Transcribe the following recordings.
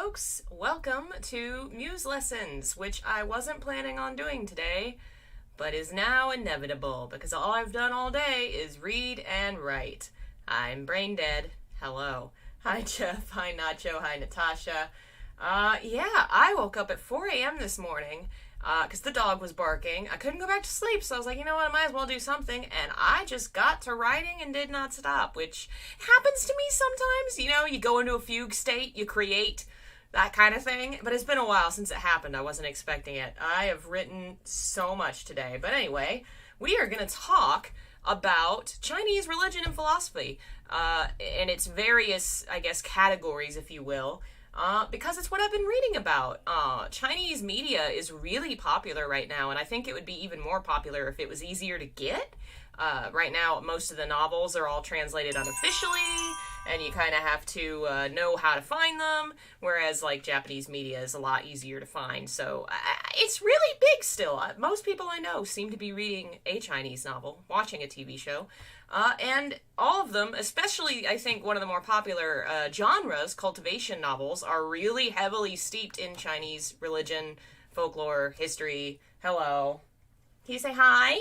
folks. Welcome to Muse Lessons, which I wasn't planning on doing today, but is now inevitable because all I've done all day is read and write. I'm brain dead. Hello. Hi, Jeff. Hi, Nacho. Hi, Natasha. I woke up at 4 a.m. this morning because the dog was barking. I couldn't go back to sleep, so I was like, you know what, I might as well do something, and I just got to writing and did not stop, which happens to me sometimes. You know, you go into a fugue state, you create that kind of thing, but it's been a while since it happened. I wasn't expecting it. I have written so much today, but anyway, we are going to talk about Chinese religion and philosophy, and its various, I guess, categories, if you will. Because it's what I've been reading about. Chinese media is really popular right now, and I think it would be even more popular if it was easier to get. Right now, most of the novels are all translated unofficially, and you kind of have to know how to find them, whereas, like, Japanese media is a lot easier to find. So, it's really big still. Most people I know seem to be reading a Chinese novel, watching a TV show. And all of them, especially, I think, one of the more popular genres, cultivation novels, are really heavily steeped in Chinese religion, folklore, history. Hello. Can you say hi?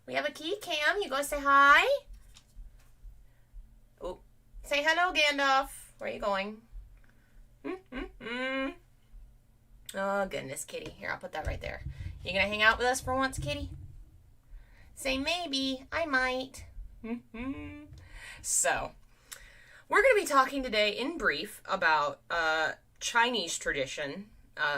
We have a key cam. You gonna say hi? Oh, say hello, Gandalf. Where are you going? Oh, goodness, kitty. Here, I'll put that right there. You gonna hang out with us for once, kitty? Say maybe. I might. So, we're going to be talking today in brief about Chinese tradition,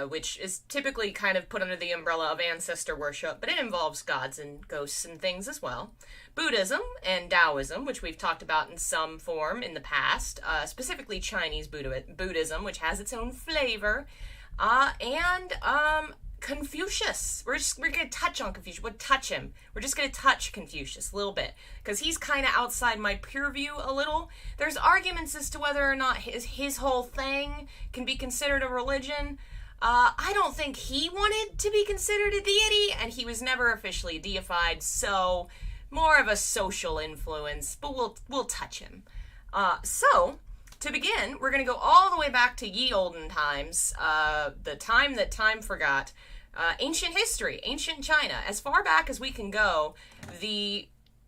which is typically kind of put under the umbrella of ancestor worship, but it involves gods and ghosts and things as well. Buddhism and Taoism, which we've talked about in some form in the past, specifically Chinese Buddhism, which has its own flavor, and Confucius. We're going to touch on Confucius. We'll touch him. We're just going to touch Confucius a little bit because he's kind of outside my purview a little. There's arguments as to whether or not his whole thing can be considered a religion. I don't think he wanted to be considered a deity, and he was never officially deified, so more of a social influence, but we'll touch him. So, to begin, we're going to go all the way back to ye olden times, the time that time forgot. Ancient history, ancient China. As far back as we can go, the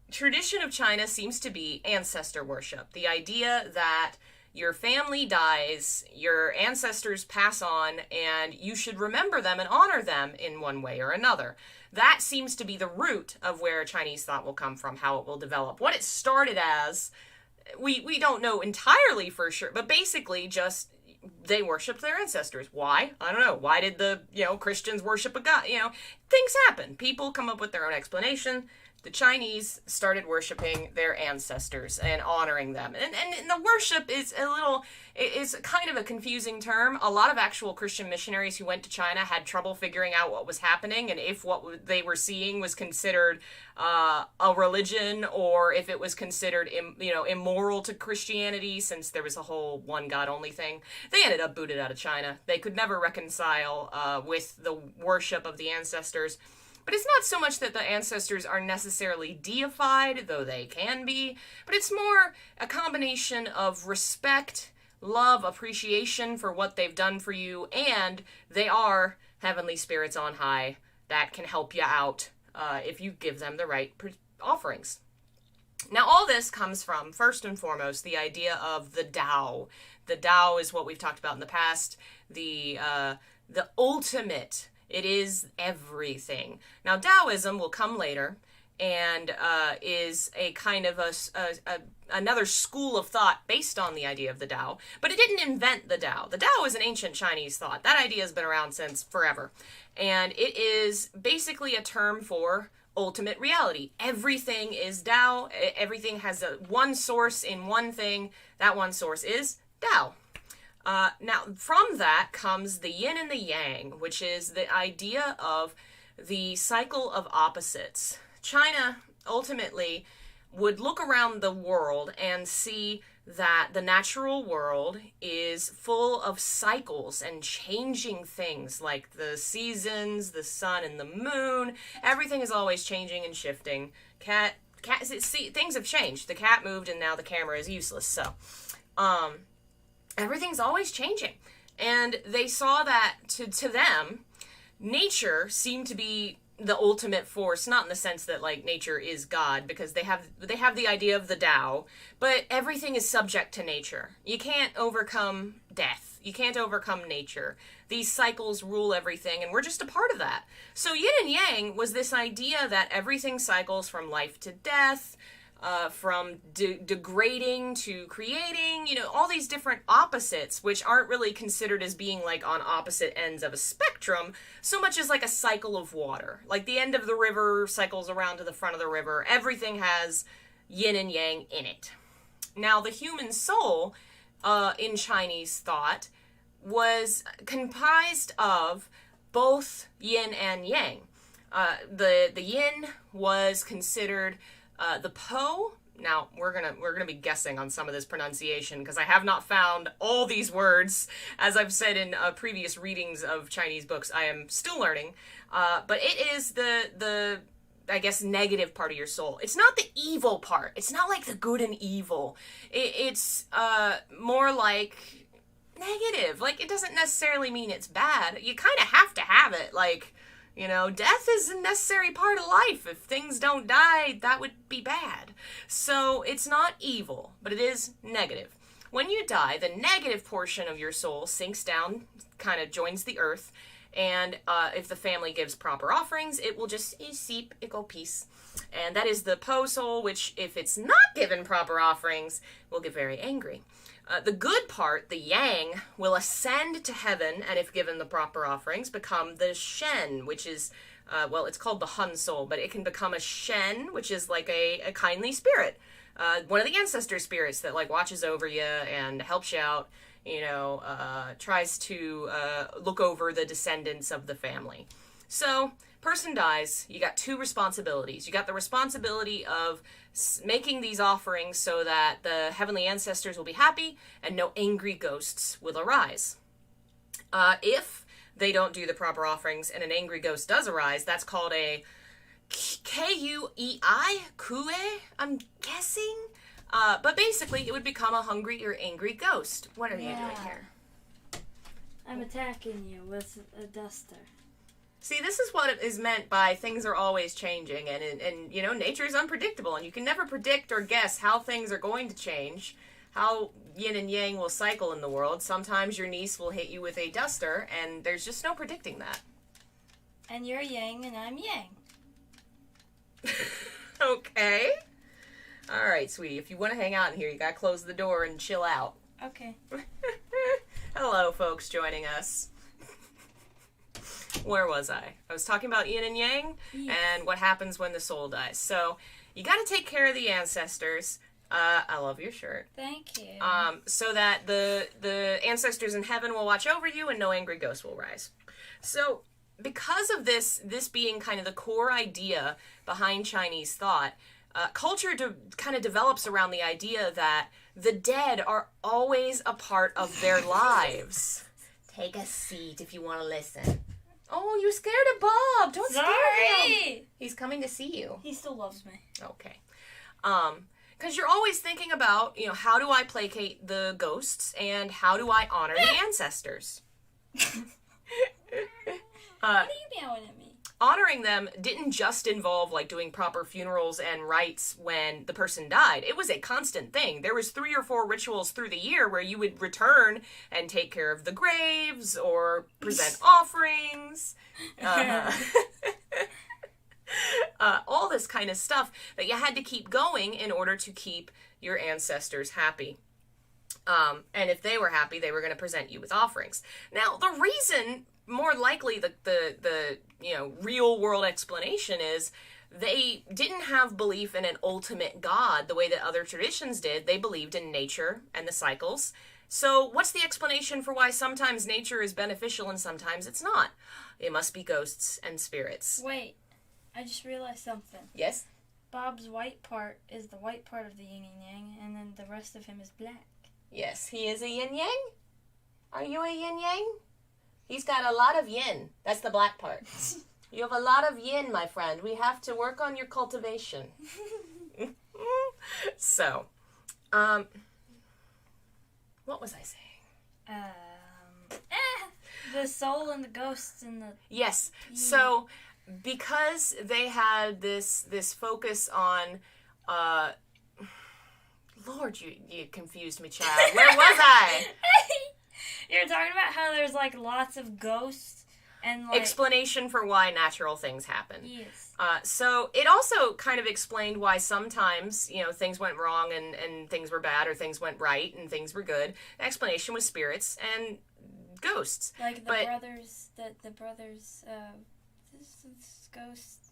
tradition of China seems to be ancestor worship. The idea that your family dies, your ancestors pass on, and you should remember them and honor them in one way or another. That seems to be the root of where Chinese thought will come from, how it will develop. What it started as, we don't know entirely for sure, but basically just they worshiped their ancestors. Why? I don't know. Why did the, Christians worship a god? Things happen. People come up with their own explanation. The Chinese started worshiping their ancestors and honoring them. And the worship is is kind of a confusing term. A lot of actual Christian missionaries who went to China had trouble figuring out what was happening and if what they were seeing was considered a religion or if it was considered immoral to Christianity, since there was a whole one God only thing. They ended up booted out of China. They could never reconcile with the worship of the ancestors. But it's not so much that the ancestors are necessarily deified, though they can be, but it's more a combination of respect, love, appreciation for what they've done for you, and they are heavenly spirits on high that can help you out if you give them the right offerings. Now, all this comes from, first and foremost, the idea of the Tao. The Tao is what we've talked about in the past, the ultimate. It is everything. Now, Taoism will come later and is a kind of another school of thought based on the idea of the Tao, but it didn't invent the Tao. The Tao is an ancient Chinese thought. That idea has been around since forever, and it is basically a term for ultimate reality. Everything is Tao. Everything has one source in one thing. That one source is Tao. Now, from that comes the yin and the yang, which is the idea of the cycle of opposites. China ultimately would look around the world and see that the natural world is full of cycles and changing things like the seasons, the sun and the moon. Everything is always changing and shifting. Things have changed. The cat moved and now the camera is useless. So, everything's always changing. And they saw that to them, nature seemed to be the ultimate force, not in the sense that like nature is God, because they have the idea of the Tao, but everything is subject to nature. You can't overcome death. You can't overcome nature. These cycles rule everything, and we're just a part of that. So yin and yang was this idea that everything cycles from life to death, from degrading to creating, all these different opposites, which aren't really considered as being like on opposite ends of a spectrum, so much as like a cycle of water. Like the end of the river cycles around to the front of the river. Everything has yin and yang in it. Now, the human soul, in Chinese thought, was comprised of both yin and yang. The yin was considered the Po. Now we're gonna be guessing on some of this pronunciation because I have not found all these words. As I've said in previous readings of Chinese books, I am still learning. But it is the I guess negative part of your soul. It's not the evil part. It's not like the good and evil. It's more like negative. Like it doesn't necessarily mean it's bad. You kind of have to have it. Like, death is a necessary part of life. If things don't die, that would be bad. So it's not evil, but it is negative. When you die, the negative portion of your soul sinks down, kind of joins the earth, and if the family gives proper offerings, it will just seep, it go peace. And that is the Po soul, which if it's not given proper offerings, will get very angry. The good part, the yang, will ascend to heaven, and if given the proper offerings, become the shen, which is, it's called the hun soul, but it can become a shen, which is like a kindly spirit. One of the ancestor spirits that like watches over you and helps you out, tries to look over the descendants of the family. So, person dies, you got two responsibilities. You got the responsibility of making these offerings so that the heavenly ancestors will be happy and no angry ghosts will arise. If they don't do the proper offerings and an angry ghost does arise, that's called a Kuei, Kue, I'm guessing. But basically, it would become a hungry or angry ghost. What are you doing here? I'm attacking you with a duster. See, this is what is meant by things are always changing, and nature is unpredictable, and you can never predict or guess how things are going to change, how yin and yang will cycle in the world. Sometimes your niece will hit you with a duster, and there's just no predicting that. And you're yang, and I'm yang. Okay. All right, sweetie, if you want to hang out in here, you gotta close the door and chill out. Okay. Hello, folks joining us. Where was I? I was talking about yin and yang and what happens when the soul dies. So you got to take care of the ancestors. I love your shirt. Thank you. So that the ancestors in heaven will watch over you and no angry ghost will rise. So because of this being kind of the core idea behind Chinese thought, culture kind of develops around the idea that the dead are always a part of their lives. Take a seat if you want to listen. Oh, you scared of Bob. Don't scare him. He's coming to see you. He still loves me. Okay. Because you're always thinking about, how do I placate the ghosts and how do I honor the ancestors? What are you meowing at me? Honoring them didn't just involve like doing proper funerals and rites when the person died. It was a constant thing. There was 3 or 4 rituals through the year where you would return and take care of the graves or present offerings. All this kind of stuff that you had to keep going in order to keep your ancestors happy. And if they were happy, they were going to present you with offerings. Now, the reason, more likely, the real world explanation is they didn't have belief in an ultimate God the way that other traditions did. They believed in nature and the cycles. So what's the explanation for why sometimes nature is beneficial and sometimes it's not? It must be ghosts and spirits. Wait, I just realized something. Yes? Bob's white part is the white part of the yin and yang, and then the rest of him is black. Yes, he is a yin-yang. Are you a yin-yang? He's got a lot of yin. That's the black part. You have a lot of yin, my friend. We have to work on your cultivation. So, what was I saying? The soul and the ghosts and the... Yes. So, because they had this focus on, Lord, you confused me, child. Where was I? You're talking about how there's, like, lots of ghosts and, like... Explanation for why natural things happen. Yes. So it also kind of explained why sometimes, things went wrong and things were bad, or things went right and things were good. The explanation was spirits and ghosts. Like brothers, this ghost.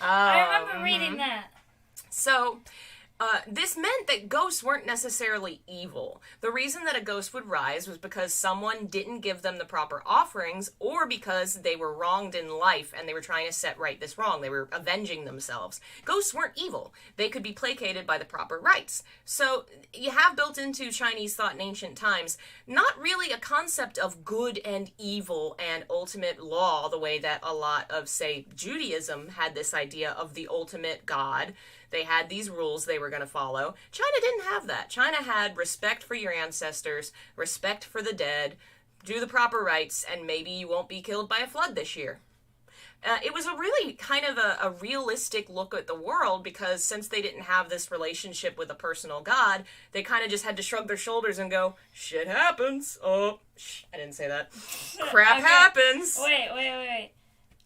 Oh, I remember reading that. So, this meant that ghosts weren't necessarily evil. The reason that a ghost would rise was because someone didn't give them the proper offerings, or because they were wronged in life and they were trying to set right this wrong. They were avenging themselves. Ghosts weren't evil. They could be placated by the proper rites. So you have built into Chinese thought in ancient times not really a concept of good and evil and ultimate law the way that a lot of, say, Judaism had this idea of the ultimate God. They had these rules they were going to follow. China didn't have that. China had respect for your ancestors, respect for the dead, do the proper rites, and maybe you won't be killed by a flood this year. It was a really kind of a realistic look at the world, because since they didn't have this relationship with a personal God, they kind of just had to shrug their shoulders and go, shit happens. Oh, I didn't say that. Crap happens. Wait.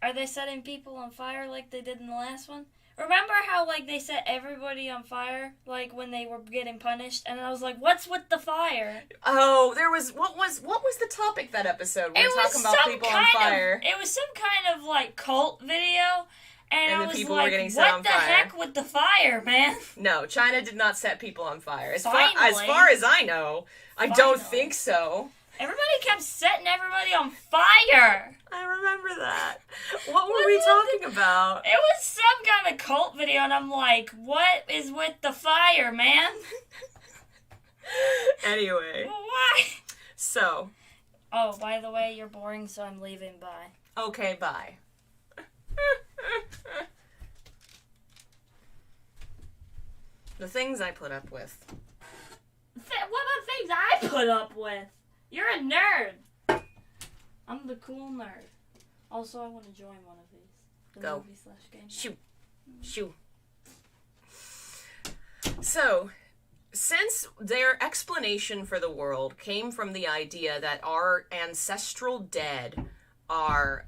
Are they setting people on fire like they did in the last one? Remember how, like, they set everybody on fire, like, when they were getting punished? And I was like, what's with the fire? Oh, there was... What was the topic that episode? We were talking about people on fire. It was some kind of, like, cult video. And I was people like, were getting set on what the heck with the fire, man? No, China did not set people on fire. As far as I know, I don't think so. Everybody kept setting everybody on fire. I remember that. What were we talking about? It was some kind of cult video, and I'm like, what is with the fire, man? Anyway. Why? So. Oh, by the way, you're boring, so I'm leaving. Bye. Okay, bye. The things I put up with. What about things I put up with? You're a nerd. I'm the cool nerd. Also, I want to join one of these. The Go. movie/game. Shoo. So, since their explanation for the world came from the idea that our ancestral dead are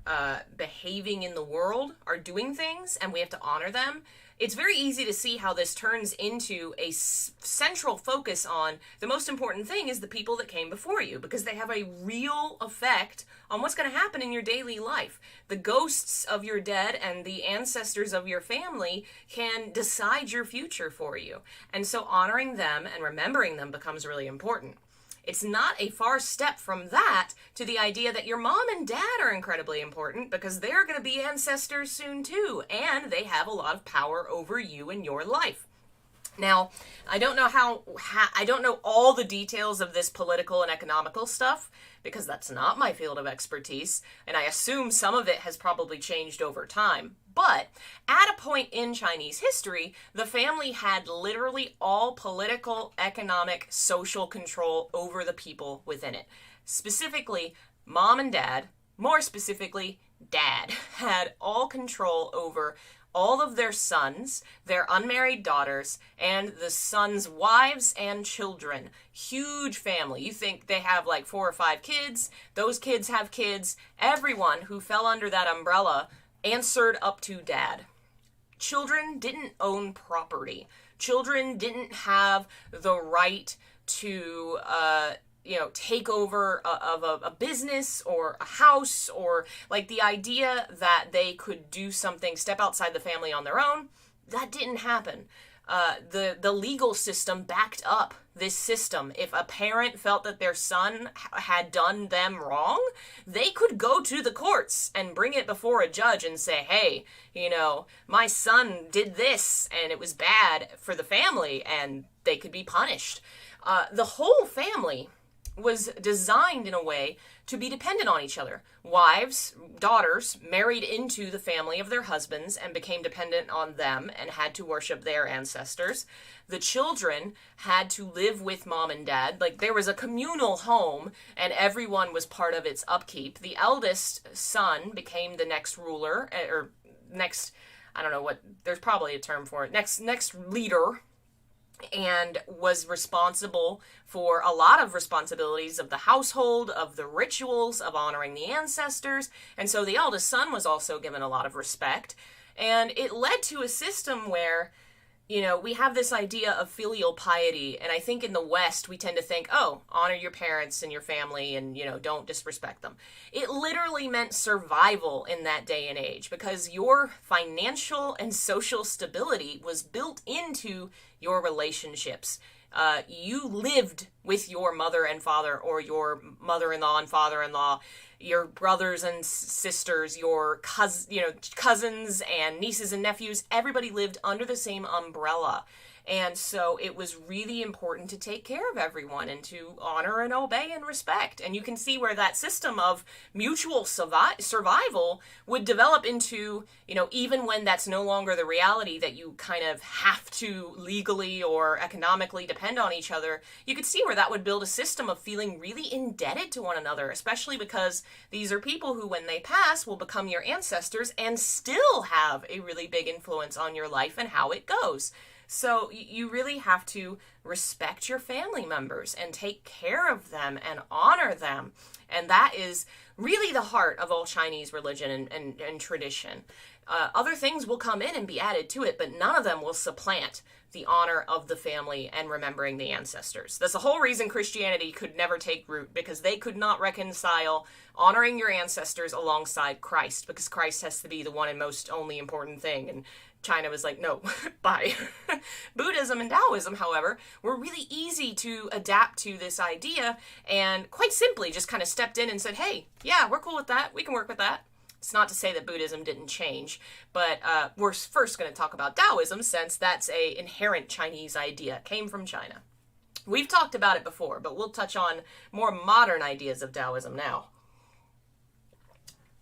behaving in the world, are doing things, and we have to honor them, it's very easy to see how this turns into a central focus on the most important thing is the people that came before you, because they have a real effect on what's going to happen in your daily life. The ghosts of your dead and the ancestors of your family can decide your future for you. And so honoring them and remembering them becomes really important. It's not a far step from that to the idea that your mom and dad are incredibly important, because they're going to be ancestors soon too, and they have a lot of power over you and your life. Now, I don't know I don't know all the details of this political and economical stuff, because that's not my field of expertise, and I assume some of it has probably changed over time. But at a point in Chinese history, the family had literally all political, economic, social control over the people within it. Specifically, mom and dad, more specifically, dad, had all control over all of their sons, their unmarried daughters, and the sons' wives and children. Huge family. You think they have like 4 or 5 kids, those kids have kids. Everyone who fell under that umbrella answered up to dad. Children didn't own property. Children didn't have the right to take over a business or a house, or like the idea that they could do something, step outside the family on their own. That didn't happen. The legal system backed up this system. If a parent felt that their son had done them wrong, they could go to the courts and bring it before a judge and say, hey, my son did this and it was bad for the family, and they could be punished. The whole family was designed in a way to be dependent on each other. Wives, daughters, married into the family of their husbands and became dependent on them and had to worship their ancestors. The children had to live with mom and dad. Like, there was a communal home, and everyone was part of its upkeep. The eldest son became the next ruler, or next, I don't know what, there's probably a term for it, next leader, and was responsible for a lot of responsibilities of the household, of the rituals, of honoring the ancestors. And so the eldest son was also given a lot of respect. And it led to a system where, you know, we have this idea of filial piety, and I think in the West we tend to think, oh, honor your parents and your family and, you know, don't disrespect them. It literally meant survival in that day and age, because your financial and social stability was built into your relationships. You lived with your mother and father, or your mother-in-law and father-in-law, your brothers and sisters, your cousins and nieces and nephews. Everybody lived under the same umbrella. And so it was really important to take care of everyone and to honor and obey and respect. And you can see where that system of mutual survival would develop into, you know, even when that's no longer the reality, that you kind of have to legally or economically depend on each other, you could see where that would build a system of feeling really indebted to one another, especially because these are people who, when they pass, will become your ancestors and still have a really big influence on your life and how it goes. So you really have to respect your family members and take care of them and honor them. And that is really the heart of all Chinese religion and tradition. Other things will come in and be added to it, but none of them will supplant the honor of the family and remembering the ancestors. That's the whole reason Christianity could never take root, because they could not reconcile honoring your ancestors alongside Christ, because Christ has to be the one and most only important thing. And China was like, no, bye. Buddhism and Taoism, however, were really easy to adapt to this idea, and quite simply just kind of stepped in and said, hey, yeah, we're cool with that. We can work with that. It's not to say that Buddhism didn't change, but we're first going to talk about Taoism, since that's an inherent Chinese idea. It came from China. We've talked about it before, but we'll touch on more modern ideas of Taoism now.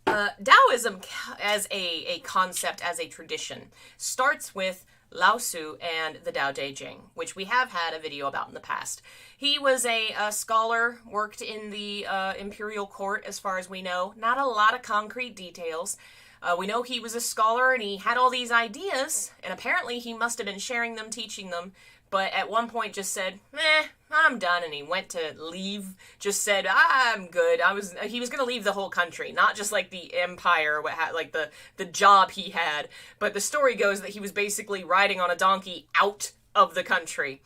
Taoism as a concept, as a tradition, starts with Lao Tzu and the Tao Te Ching, which we have had a video about in the past. He was a scholar, worked in the imperial court, as far as we know. Not a lot of concrete details. We know he was a scholar and he had all these ideas, and apparently he must have been sharing them, teaching them, but at one point just said, I'm done, and he went to leave, just said, I'm good. He was going to leave the whole country, not just like the empire, like the job he had, but the story goes that he was basically riding on a donkey out of the country.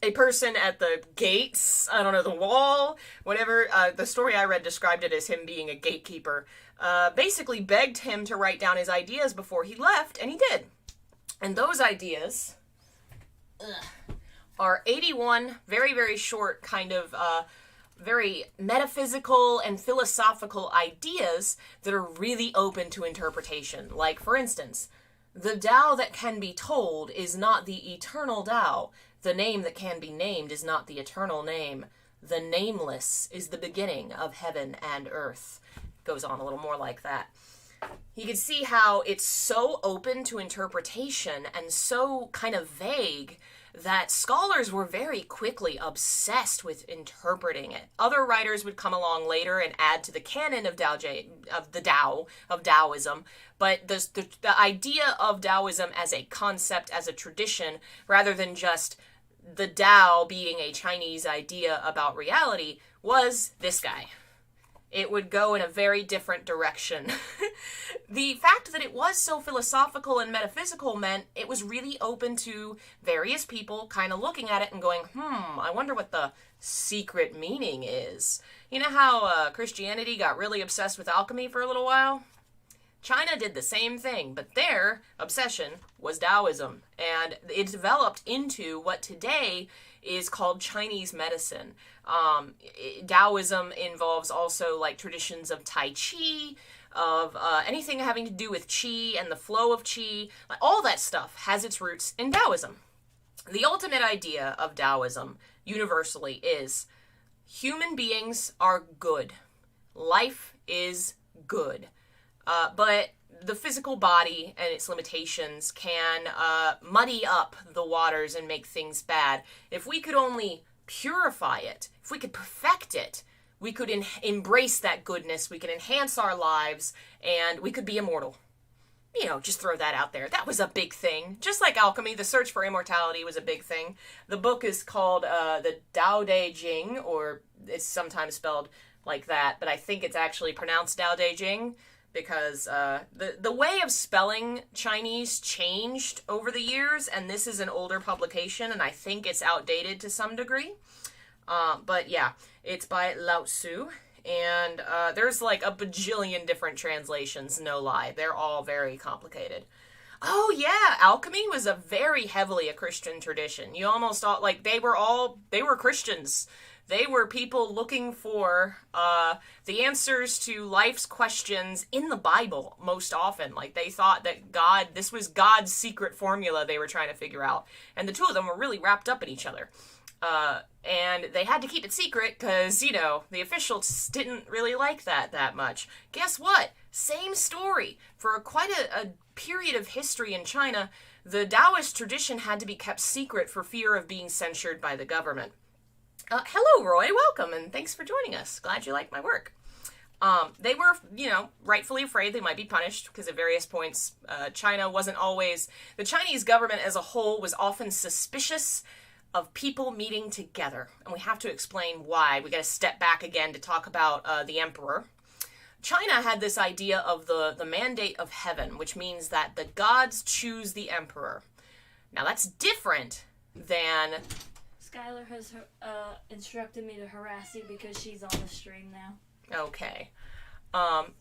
A person at the gates, I don't know, the wall, whatever, the story I read described it as him being a gatekeeper, basically begged him to write down his ideas before he left, and he did. And those ideas are 81 very, very short kind of very metaphysical and philosophical ideas that are really open to interpretation. Like, for instance, the Tao that can be told is not the eternal Tao. The name that can be named is not the eternal name. The nameless is the beginning of heaven and earth. Goes on a little more like that. You can see how it's so open to interpretation and so kind of vague that scholars were very quickly obsessed with interpreting it. Other writers would come along later and add to the canon of Taoism, but the idea of Taoism as a concept, as a tradition, rather than just the Tao being a Chinese idea about reality, was this guy. It would go in a very different direction. The fact that it was so philosophical and metaphysical meant it was really open to various people kind of looking at it and going, I wonder what the secret meaning is. You know how Christianity got really obsessed with alchemy for a little while? China did the same thing, but their obsession was Taoism, and it developed into what today is called Chinese medicine. Taoism involves also like traditions of Tai Chi, of anything having to do with Qi and the flow of Qi. All that stuff has its roots in Taoism. The ultimate idea of Taoism, universally, is human beings are good. Life is good. But the physical body and its limitations can muddy up the waters and make things bad. If we could only purify it, if we could perfect it, we could embrace that goodness, we could enhance our lives, and we could be immortal. You know, just throw that out there. That was a big thing. Just like alchemy, the search for immortality was a big thing. The book is called the Tao Te Ching, or it's sometimes spelled like that, but I think it's actually pronounced Tao Te Ching, because the way of spelling Chinese changed over the years, and this is an older publication, and I think it's outdated to some degree. But yeah, it's by Lao Tzu, and there's like a bajillion different translations, no lie. They're all very complicated. Oh yeah, alchemy was a very heavily a Christian tradition. You almost all, like, they were Christians. They were people looking for the answers to life's questions in the Bible most often. Like, they thought that this was God's secret formula they were trying to figure out. And the two of them were really wrapped up in each other. And they had to keep it secret because, you know, the officials didn't really like that much. Guess what? Same story. For quite a period of history in China, the Taoist tradition had to be kept secret for fear of being censured by the government. Hello, Roy. Welcome, and thanks for joining us. Glad you like my work. They were, you know, rightfully afraid they might be punished because at various points, China wasn't always... The Chinese government as a whole was often suspicious of people meeting together. And we have to explain why. We got to step back again to talk about the emperor. China had this idea of the mandate of heaven, which means that the gods choose the emperor. Now, that's different than... Skylar has instructed me to harass you because she's on the stream now. Okay.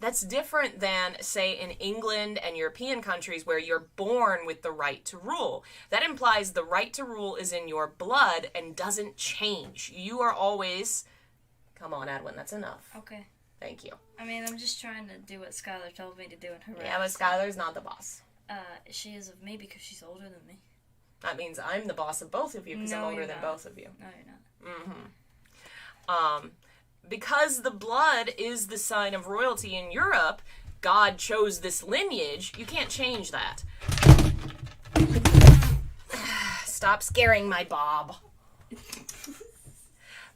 That's different than, say, in England and European countries where you're born with the right to rule. That implies the right to rule is in your blood and doesn't change. You are always... Come on, Edwin, that's enough. Okay. Thank you. I mean, I'm just trying to do what Skylar told me to do in harass. Yeah, but Skylar's not the boss. She is of me because she's older than me. That means I'm the boss of both of you because I'm older than both of you. No, you're not. Mm-hmm. Because the blood is the sign of royalty in Europe, God chose this lineage, you can't change that. Stop scaring my Bob.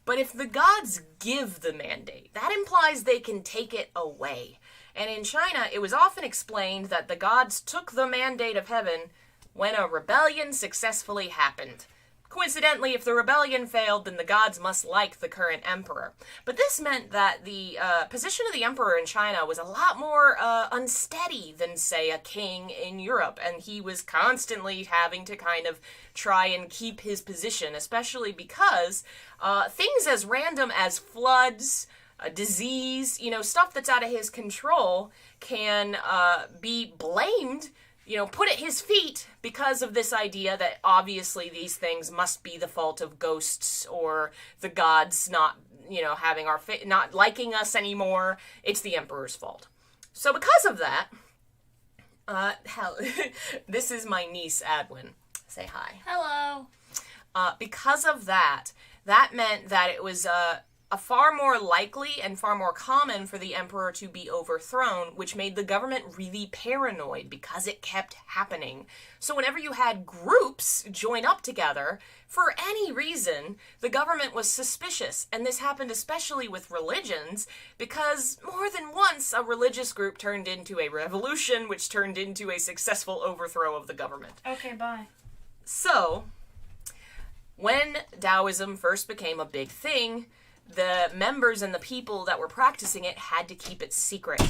But if the gods give the mandate, that implies they can take it away. And in China, it was often explained that the gods took the mandate of heaven when a rebellion successfully happened. Coincidentally, if the rebellion failed, then the gods must like the current emperor. But this meant that the position of the emperor in China was a lot more unsteady than, say, a king in Europe. And he was constantly having to kind of try and keep his position, especially because things as random as floods, disease, you know, stuff that's out of his control can be blamed, you know, put at his feet because of this idea that obviously these things must be the fault of ghosts or the gods not, you know, having not liking us anymore. It's the emperor's fault. So because of that, this is my niece, Adwin. Say hi. Hello. Because of that meant that it was a far more likely and far more common for the emperor to be overthrown, which made the government really paranoid because it kept happening. So whenever you had groups join up together, for any reason, the government was suspicious. And this happened especially with religions, because more than once a religious group turned into a revolution, which turned into a successful overthrow of the government. Okay, bye. So, when Taoism first became a big thing, the members and the people that were practicing it had to keep it secret.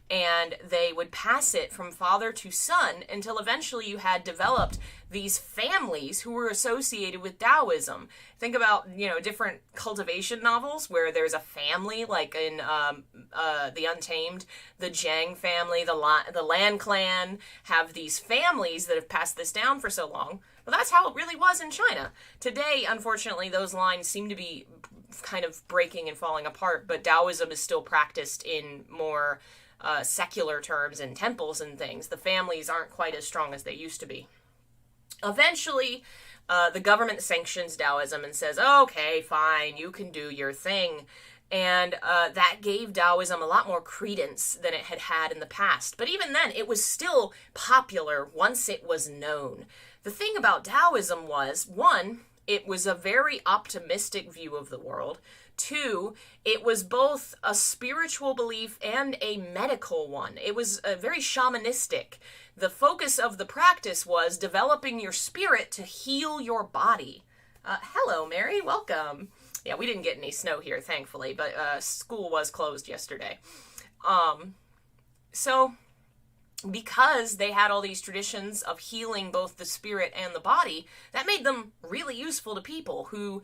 And they would pass it from father to son until eventually you had developed these families who were associated with Taoism. Think about, you know, different cultivation novels where there's a family, like in The Untamed, the Zhang family, the Lan clan, have these families that have passed this down for so long. Well, that's how it really was in China. Today, unfortunately, those lines seem to be kind of breaking and falling apart, but Taoism is still practiced in more secular terms in temples and things. The families aren't quite as strong as they used to be. Eventually, the government sanctions Taoism and says, okay, fine, you can do your thing. And that gave Taoism a lot more credence than it had had in the past. But even then, it was still popular once it was known. The thing about Taoism was, one, it was a very optimistic view of the world. Two, it was both a spiritual belief and a medical one. It was very shamanistic. The focus of the practice was developing your spirit to heal your body. Hello, Mary. Welcome. Yeah, we didn't get any snow here, thankfully, but school was closed yesterday. So because they had all these traditions of healing both the spirit and the body, that made them really useful to people who,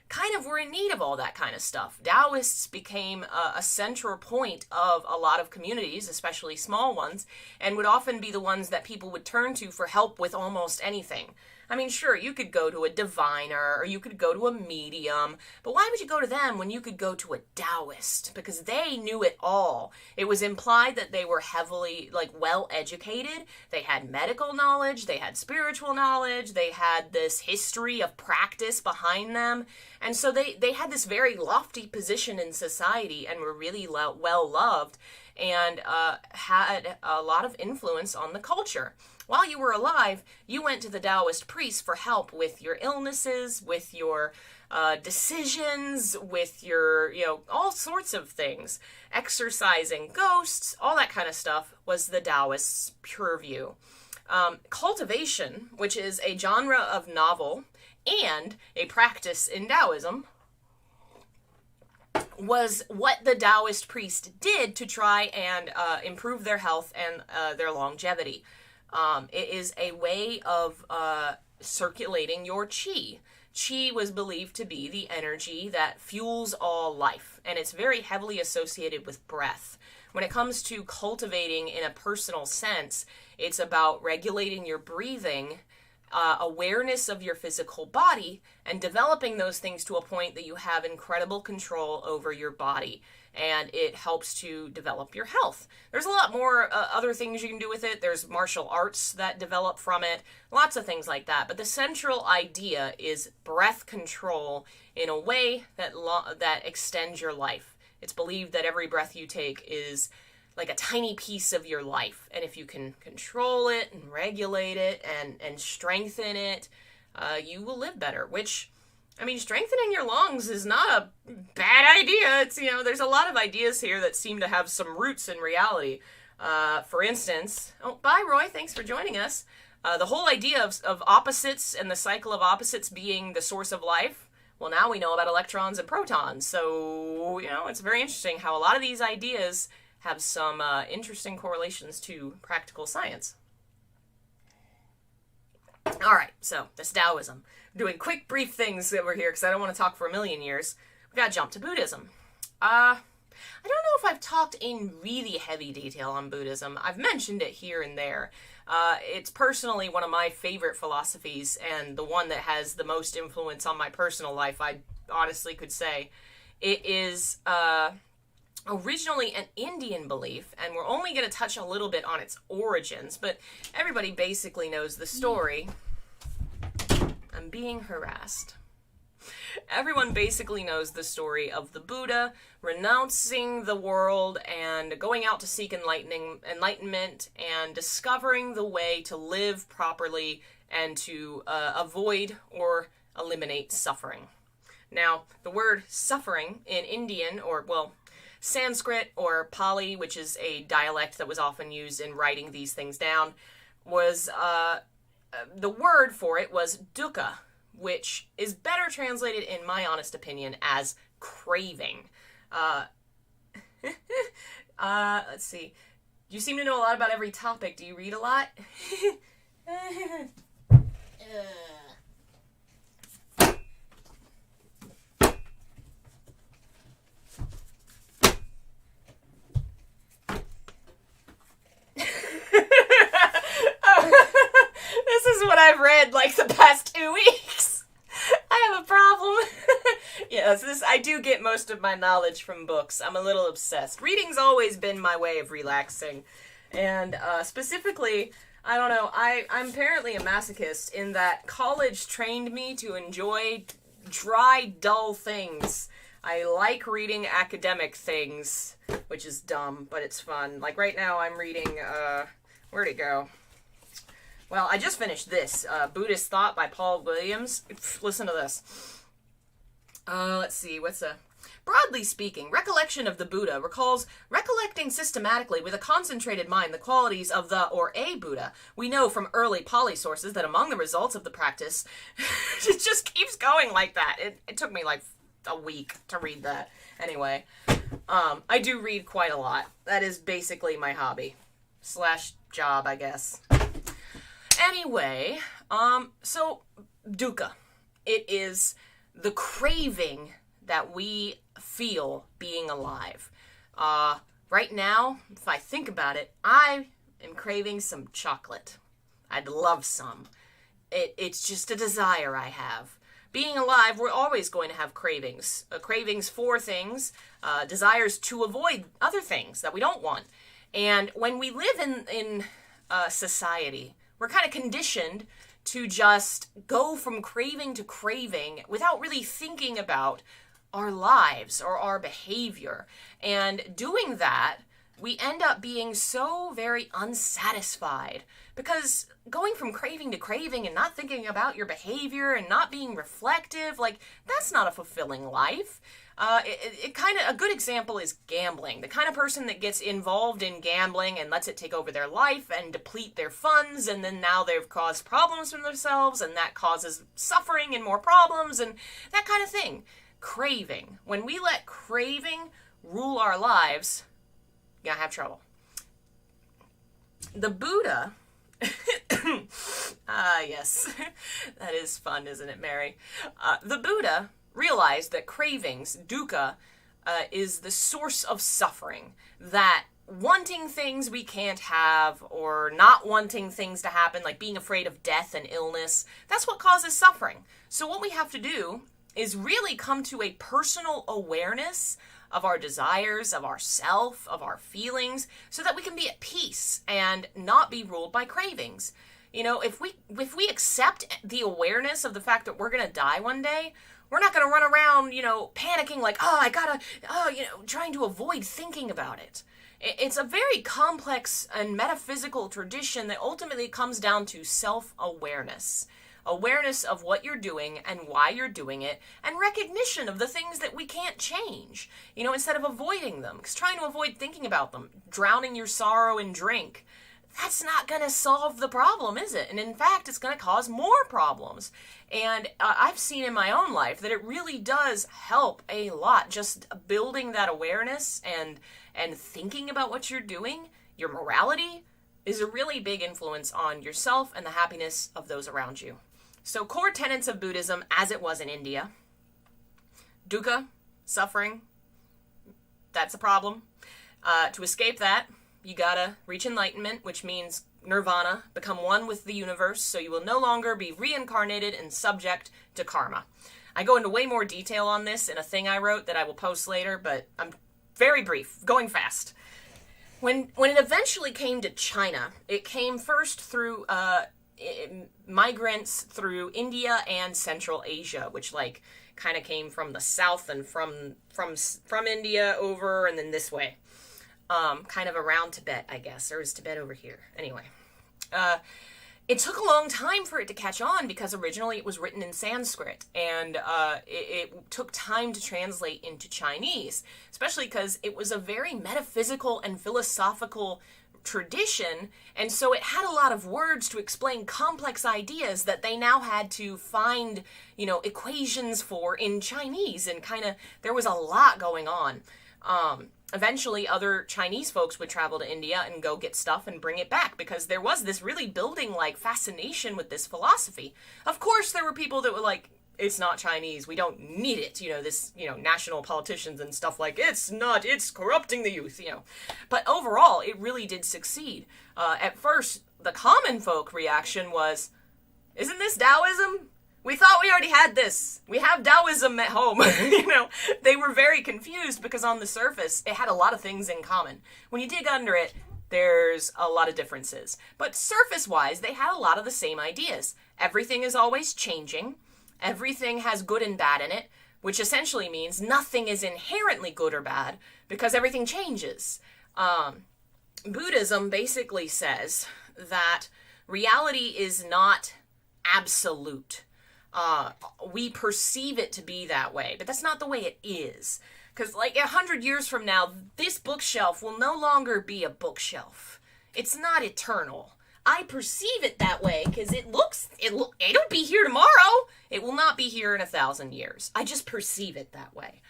kind of were in need of all that kind of stuff. Taoists became a central point of a lot of communities, especially small ones, and would often be the ones that people would turn to for help with almost anything. I mean, sure, you could go to a diviner or you could go to a medium, but why would you go to them when you could go to a Taoist? Because they knew it all. It was implied that they were heavily, well educated. They had medical knowledge, they had spiritual knowledge, they had this history of practice behind them. And so they had this very lofty position in society and were really well loved and had a lot of influence on the culture. While you were alive, you went to the Taoist priest for help with your illnesses, with your decisions, with your, all sorts of things. Exorcising ghosts, all that kind of stuff was the Taoist's purview. Cultivation, which is a genre of novel and a practice in Taoism, was what the Taoist priest did to try and improve their health and their longevity. It is a way of circulating your qi. Qi was believed to be the energy that fuels all life, and it's very heavily associated with breath. When it comes to cultivating in a personal sense, it's about regulating your breathing, awareness of your physical body, and developing those things to a point that you have incredible control over your body. And it helps to develop your health. There's a lot more other things you can do with it. There's martial arts that develop from it, lots of things like that. But the central idea is breath control in a way that extends your life. It's believed that every breath you take is like a tiny piece of your life. And if you can control it and regulate it and strengthen it, you will live better, which, strengthening your lungs is not a bad idea. It's, there's a lot of ideas here that seem to have some roots in reality. For instance, bye, Roy. Thanks for joining us. The whole idea of opposites and the cycle of opposites being the source of life. Well, now we know about electrons and protons. So, it's very interesting how a lot of these ideas have some interesting correlations to practical science. All right, so that's Taoism. Doing quick, brief things over here because I don't want to talk for a million years. We got to jump to Buddhism. I don't know if I've talked in really heavy detail on Buddhism. I've mentioned it here and there. It's personally one of my favorite philosophies and the one that has the most influence on my personal life, I honestly could say. It is originally an Indian belief, and we're only going to touch a little bit on its origins, but everybody basically knows the story. I'm being harassed. Everyone basically knows the story of the Buddha renouncing the world and going out to seek enlightenment and discovering the way to live properly and to avoid or eliminate suffering. Now, the word suffering in Indian, Sanskrit or Pali, which is a dialect that was often used in writing these things down, was the word for it was dukkha, which is better translated, in my honest opinion, as craving. Let's see. You seem to know a lot about every topic. Do you read a lot? This is what I've read the past 2 weeks. I have a problem. Yes, I do get most of my knowledge from books. I'm a little obsessed. Reading's always been my way of relaxing. And specifically, I don't know, I'm apparently a masochist in that college trained me to enjoy dry, dull things. I like reading academic things, which is dumb, but it's fun. Like right now I'm reading, where'd it go? Well, I just finished this, Buddhist Thought by Paul Williams. Listen to this. Let's see, Broadly speaking, recollection of the Buddha recalls recollecting systematically with a concentrated mind the qualities of the or a Buddha. We know from early Pali sources that among the results of the practice, it just keeps going like that. It took me like a week to read that. Anyway, I do read quite a lot. That is basically my hobby / job, I guess. Anyway, so dukkha. It is the craving that we feel being alive. Right now, if I think about it, I am craving some chocolate. I'd love some. It's just a desire I have. Being alive, we're always going to have cravings. Cravings for things, desires to avoid other things that we don't want. And when we live in society, we're kind of conditioned to just go from craving to craving without really thinking about our lives or our behavior. And doing that, we end up being so very unsatisfied because going from craving to craving and not thinking about your behavior and not being reflective, like, that's not a fulfilling life. A good example is gambling. The kind of person that gets involved in gambling and lets it take over their life and deplete their funds, and then now they've caused problems for themselves, and that causes suffering and more problems and that kind of thing. Craving. When we let craving rule our lives, you're gonna have trouble. The Buddha, yes, that is fun, isn't it, Mary? The Buddha realized that cravings, dukkha, is the source of suffering, that wanting things we can't have or not wanting things to happen, like being afraid of death and illness, that's what causes suffering. So what we have to do is really come to a personal awareness of our desires, of ourself, of our feelings, so that we can be at peace and not be ruled by cravings. You know, if we accept the awareness of the fact that we're going to die one day, we're not going to run around, panicking like, trying to avoid thinking about it. It's a very complex and metaphysical tradition that ultimately comes down to self-awareness. Awareness of what you're doing and why you're doing it, and recognition of the things that we can't change, instead of avoiding them. Because trying to avoid thinking about them, drowning your sorrow in drink, that's not going to solve the problem, is it? And in fact, it's going to cause more problems. And I've seen in my own life that it really does help a lot, just building that awareness and thinking about what you're doing. Your morality is a really big influence on yourself and the happiness of those around you. So core tenets of Buddhism as it was in India. Dukkha, suffering, that's a problem. To escape that, you gotta reach enlightenment, which means nirvana, become one with the universe, so you will no longer be reincarnated and subject to karma. I go into way more detail on this in a thing I wrote that I will post later, but I'm very brief, going fast. When it eventually came to China, it came first through migrants through India and Central Asia, which kind of came from the south and from India over and then this way, kind of around Tibet, I guess, or is Tibet over here? Anyway, it took a long time for it to catch on because originally it was written in Sanskrit, and it took time to translate into Chinese, especially because it was a very metaphysical and philosophical tradition, and so it had a lot of words to explain complex ideas that they now had to find, equations for in Chinese, and there was a lot going on. Eventually, other Chinese folks would travel to India and go get stuff and bring it back because there was this really building fascination with this philosophy. Of course, there were people that were like, it's not Chinese, we don't need it, national politicians and stuff it's corrupting the youth, But overall, it really did succeed. At first, the common folk reaction was, isn't this Taoism? We thought we already had this. We have Taoism at home. They were very confused because on the surface, it had a lot of things in common. When you dig under it, there's a lot of differences. But surface-wise, they had a lot of the same ideas. Everything is always changing. Everything has good and bad in it, which essentially means nothing is inherently good or bad because everything changes. Buddhism basically says that reality is not absolute. We perceive it to be that way, but that's not the way it is. Because, like, 100 years from now, this bookshelf will no longer be a bookshelf. It's not eternal. I perceive it that way because it'll be here tomorrow. It will not be here in 1,000 years. I just perceive it that way.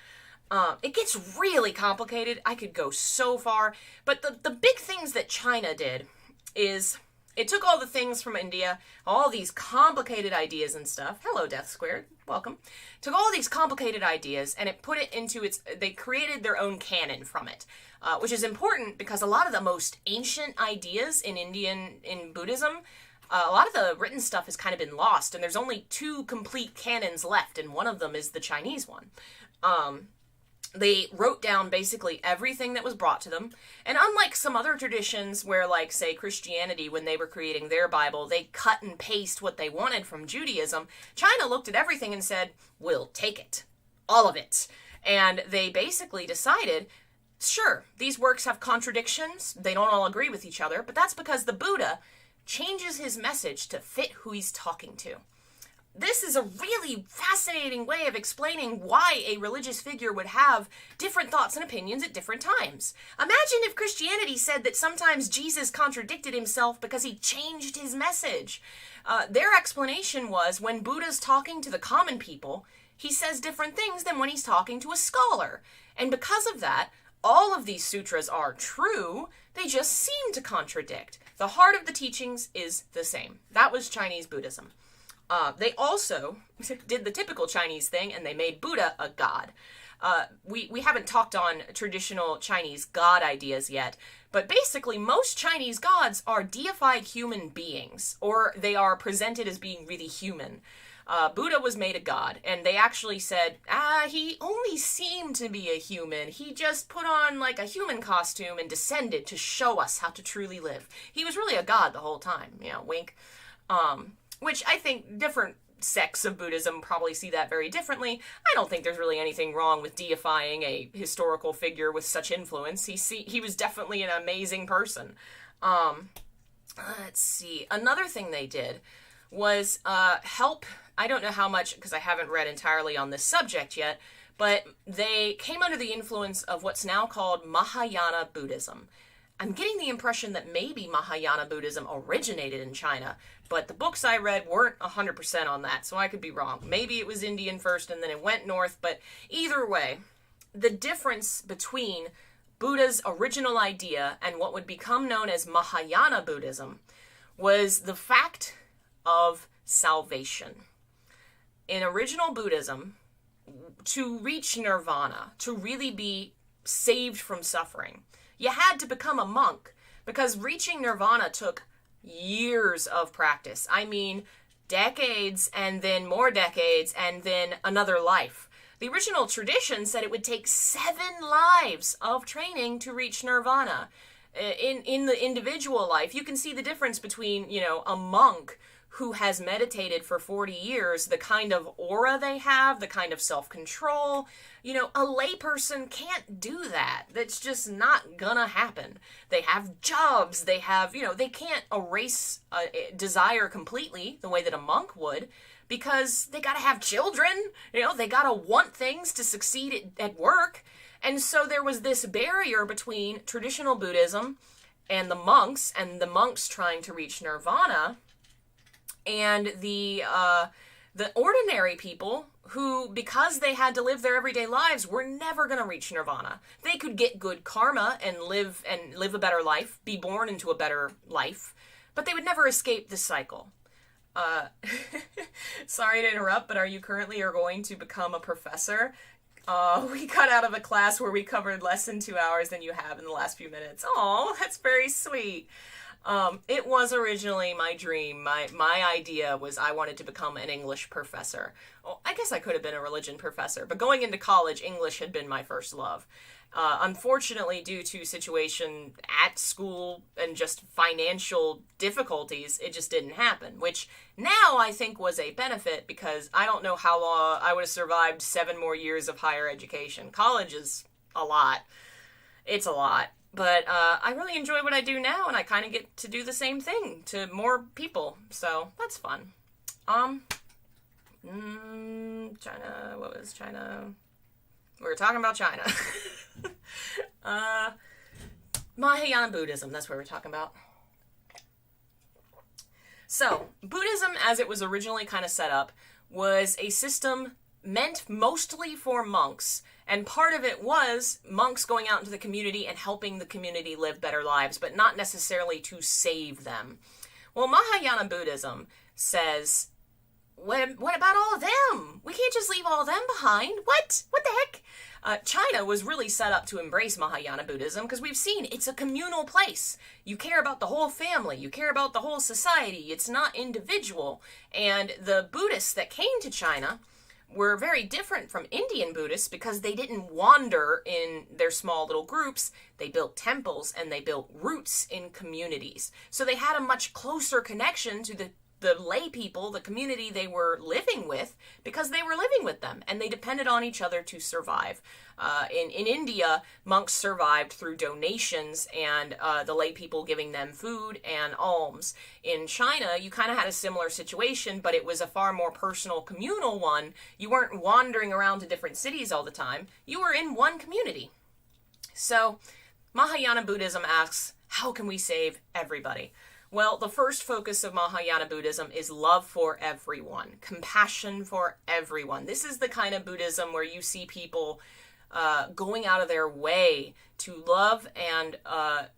It gets really complicated. I could go so far. But the big things that China did is it took all the things from India, all these complicated ideas and stuff. Hello, Death Squared. Welcome. Took all these complicated ideas and it put it into they created their own canon from it, which is important because a lot of the most ancient ideas in Buddhism, a lot of the written stuff has kind of been lost, and there's only 2 complete canons left, and one of them is the Chinese one. They wrote down basically everything that was brought to them. And unlike some other traditions where, like, say, Christianity, when they were creating their Bible, they cut and paste what they wanted from Judaism, China looked at everything and said, we'll take it. All of it. And they basically decided, sure, these works have contradictions. They don't all agree with each other. But that's because the Buddha changes his message to fit who he's talking to. This is a really fascinating way of explaining why a religious figure would have different thoughts and opinions at different times. Imagine if Christianity said that sometimes Jesus contradicted himself because he changed his message. Their explanation was when Buddha's talking to the common people, he says different things than when he's talking to a scholar. And because of that, all of these sutras are true, they just seem to contradict. The heart of the teachings is the same. That was Chinese Buddhism. They also did the typical Chinese thing, and they made Buddha a god. We haven't talked on traditional Chinese god ideas yet, but basically most Chinese gods are deified human beings, or they are presented as being really human. Buddha was made a god, and they actually said, he only seemed to be a human. He just put on, like, a human costume and descended to show us how to truly live. He was really a god the whole time, wink. Which I think different sects of Buddhism probably see that very differently. I don't think there's really anything wrong with deifying a historical figure with such influence. He was definitely an amazing person. Let's see. Another thing they did was help. I don't know how much, because I haven't read entirely on this subject yet, but they came under the influence of what's now called Mahayana Buddhism. I'm getting the impression that maybe Mahayana Buddhism originated in China, but the books I read weren't 100% on that, so I could be wrong. Maybe it was Indian first and then it went north, but either way, the difference between Buddha's original idea and what would become known as Mahayana Buddhism was the fact of salvation. In original Buddhism, to reach nirvana, to really be saved from suffering, you had to become a monk, because reaching nirvana took years of practice. I mean, decades, and then more decades, and then another life. The original tradition said it would take 7 lives of training to reach nirvana. In the individual life, you can see the difference between, a monk who has meditated for 40 years, the kind of aura they have, the kind of self-control. A layperson can't do that. That's just not gonna happen. They have jobs, they have, they can't erase desire completely the way that a monk would, because they gotta have children, they gotta want things to succeed at work. And so there was this barrier between traditional Buddhism and the monks trying to reach nirvana, and the ordinary people who, because they had to live their everyday lives, were never going to reach nirvana. They could get good karma and live a better life, be born into a better life, but they would never escape this cycle. Sorry to interrupt, but are you currently going to become a professor? We got out of a class where we covered less than 2 hours than you have in the last few minutes. Oh, that's very sweet. It was originally my dream. My idea was I wanted to become an English professor. Well, I guess I could have been a religion professor, but going into college, English had been my first love. Unfortunately, due to situation at school and just financial difficulties, it just didn't happen, which now I think was a benefit because I don't know how long I would have survived 7 more years of higher education. College is a lot. It's a lot. But I really enjoy what I do now, and I kind of get to do the same thing to more people, so that's fun. China, what was China? We were talking about China. Mahayana Buddhism, that's what we're talking about. So, Buddhism, as it was originally kind of set up, was a system meant mostly for monks, and part of it was monks going out into the community and helping the community live better lives, but not necessarily to save them. Well, Mahayana Buddhism says, what about all of them? We can't just leave all of them behind. What? What the heck? China was really set up to embrace Mahayana Buddhism because we've seen it's a communal place. You care about the whole family. You care about the whole society. It's not individual. And the Buddhists that came to China were very different from Indian Buddhists because they didn't wander in their small little groups. They built temples and they built roots in communities. So they had a much closer connection to the lay people, the community they were living with, because they were living with them and they depended on each other to survive. In India, monks survived through donations and the lay people giving them food and alms. In China, you kind of had a similar situation, but it was a far more personal, communal one. You weren't wandering around to different cities all the time. You were in one community. So Mahayana Buddhism asks, how can we save everybody? Well, the first focus of Mahayana Buddhism is love for everyone, compassion for everyone. This is the kind of Buddhism where you see people going out of their way to love and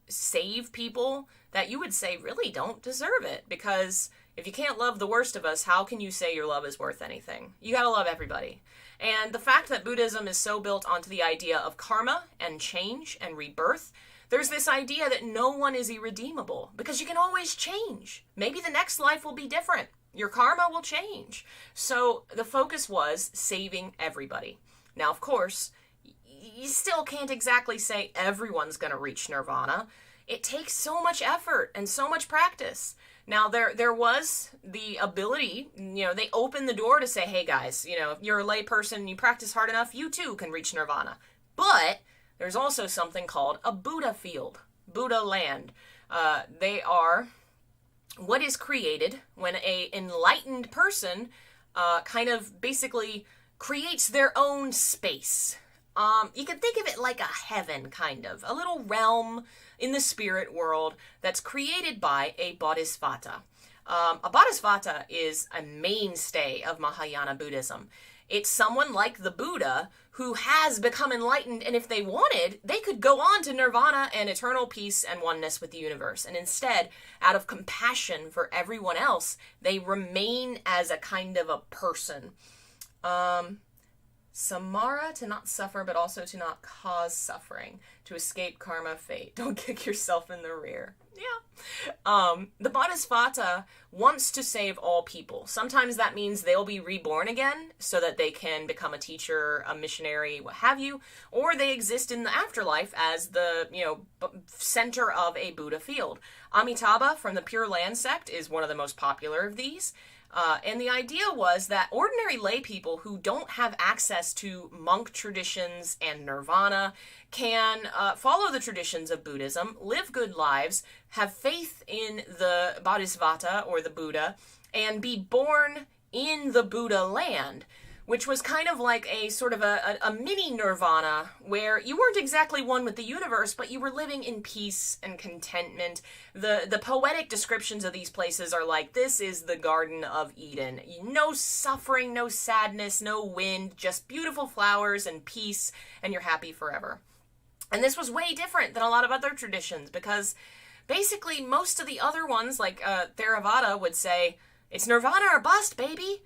save people that you would say really don't deserve it. Because if you can't love the worst of us, how can you say your love is worth anything? You gotta love everybody. And the fact that Buddhism is so built onto the idea of karma and change and rebirth, there's this idea that no one is irredeemable because you can always change. Maybe the next life will be different. Your karma will change. So the focus was saving everybody. Now, of course, you still can't exactly say everyone's going to reach nirvana. It takes so much effort and so much practice. Now, there was the ability, they opened the door to say, hey guys, if you're a lay person, you practice hard enough, you too can reach nirvana. But there's also something called a Buddha field, Buddha land. They are what is created when an enlightened person kind of basically creates their own space. You can think of it like a heaven, kind of. A little realm in the spirit world that's created by a bodhisattva. A bodhisattva is a mainstay of Mahayana Buddhism. It's someone like the Buddha who has become enlightened, and if they wanted, they could go on to nirvana and eternal peace and oneness with the universe. And instead, out of compassion for everyone else, they remain as a kind of a person. Samara, to not suffer, but also to not cause suffering, to escape karma fate. Don't kick yourself in the rear. Yeah. The Bodhisattva wants to save all people. Sometimes that means they'll be reborn again so that they can become a teacher, a missionary, what have you, or they exist in the afterlife as the, center of a Buddha field. Amitabha from the Pure Land sect is one of the most popular of these. And the idea was that ordinary lay people who don't have access to monk traditions and nirvana can follow the traditions of Buddhism, live good lives, have faith in the Bodhisattva or the Buddha, and be born in the Buddha land, which was kind of like a sort of a mini nirvana where you weren't exactly one with the universe, but you were living in peace and contentment. The poetic descriptions of these places are like, this is the Garden of Eden. No suffering, no sadness, no wind, just beautiful flowers and peace, and you're happy forever. And this was way different than a lot of other traditions because basically most of the other ones, like Theravada would say, it's nirvana or bust, baby.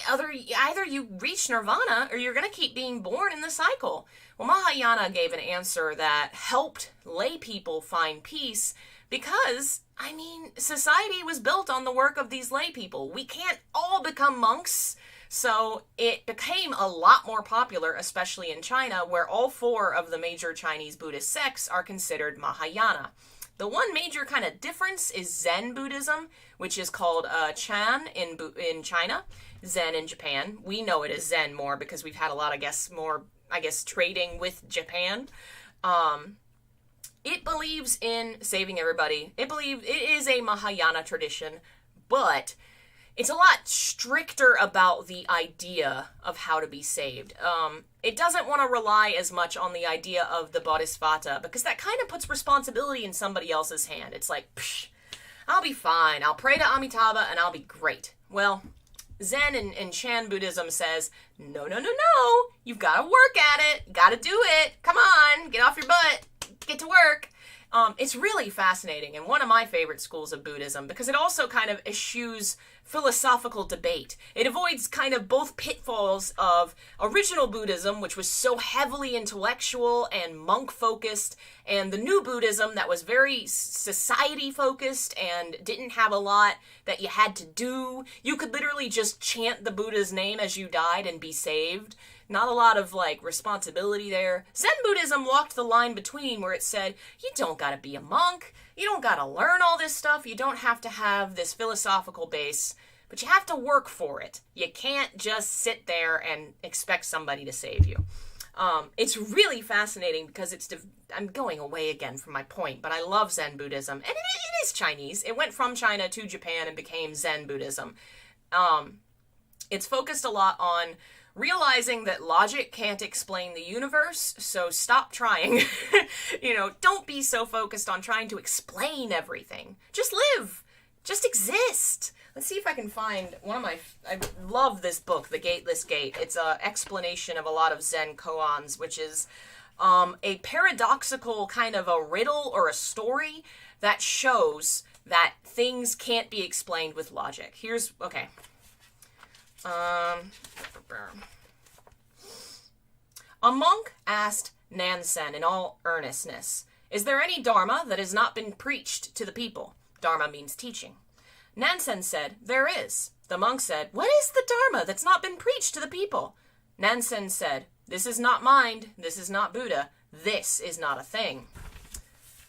Either you reach nirvana or you're going to keep being born in the cycle. Well, Mahayana gave an answer that helped lay people find peace Because, I mean, society was built on the work of these lay people. We can't all become monks. So it became a lot more popular, especially in China, where all 4 of the major Chinese Buddhist sects are considered Mahayana. The one major kind of difference is Zen Buddhism, which is called Chan in China, Zen in Japan. We know it as Zen more because we've had a lot, I guess, trading with Japan. It believes in saving everybody. It is a Mahayana tradition, but it's a lot stricter about the idea of how to be saved. It doesn't want to rely as much on the idea of the bodhisattva, because that kind of puts responsibility in somebody else's hand. It's like, psh, I'll be fine. I'll pray to Amitabha and I'll be great. Well, Zen and Chan Buddhism says, no. You've got to work at it. You got to do it. Come on, get off your butt. Get to work. It's really fascinating and one of my favorite schools of Buddhism because it also kind of eschews philosophical debate. It avoids kind of both pitfalls of original Buddhism, which was so heavily intellectual and monk-focused, and the new Buddhism that was very society-focused and didn't have a lot that you had to do. You could literally just chant the Buddha's name as you died and be saved. Not a lot of, responsibility there. Zen Buddhism walked the line between where it said, you don't gotta be a monk, you don't gotta learn all this stuff, you don't have to have this philosophical base, but you have to work for it. You can't just sit there and expect somebody to save you. It's really fascinating because I'm going away again from my point, but I love Zen Buddhism, and it is Chinese. It went from China to Japan and became Zen Buddhism. It's focused a lot on realizing that logic can't explain the universe, so stop trying. Don't be so focused on trying to explain everything. Just live. Just exist. Let's see if I can find I love this book, The Gateless Gate. It's an explanation of a lot of Zen koans, which is a paradoxical kind of a riddle or a story that shows that things can't be explained with logic. Okay. A monk asked Nansen in all earnestness, "Is there any dharma that has not been preached to the people?" Dharma means teaching. Nansen said, "There is." The monk said, "What is the dharma that's not been preached to the people?" Nansen said, "This is not mind, this is not Buddha, this is not a thing."